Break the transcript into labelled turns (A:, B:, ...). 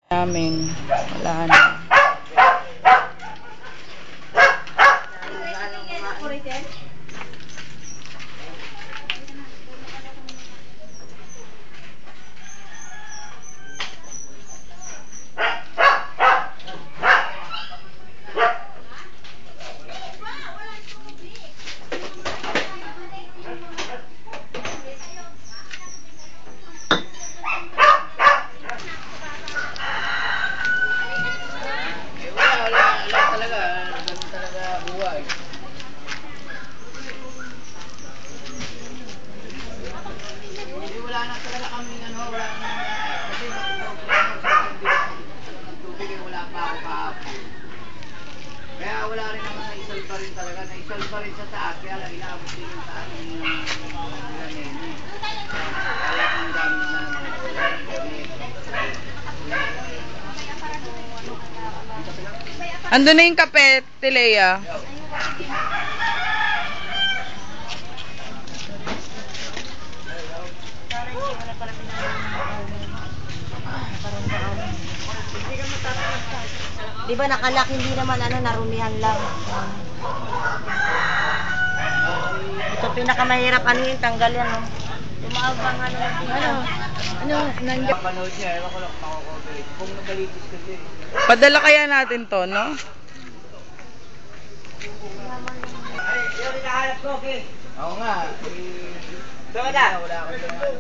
A: namin. Wala na.
B: Wala na talaga kami wala na kasi tubig wala pa ako kahapon. Kaya wala rin naman naisal pa rin talaga, naisal pa rin sa taas, kaya lang inaabot din yung taas ng ganyan. Kaya ang gamit na
A: Ando na yung kape, Tilea.
C: Di ba nakalak, hindi naman narumihan lang. Ito pinakamahirap yung tanggal yan. Tumaabang nandiyan.
B: Panood niya, ewan ko lang makakoperate. Kung nagalitis kasi.
A: Padala kaya natin to, no?
B: Ay, yung hinahanap ko, okay? Oo nga. Wala ako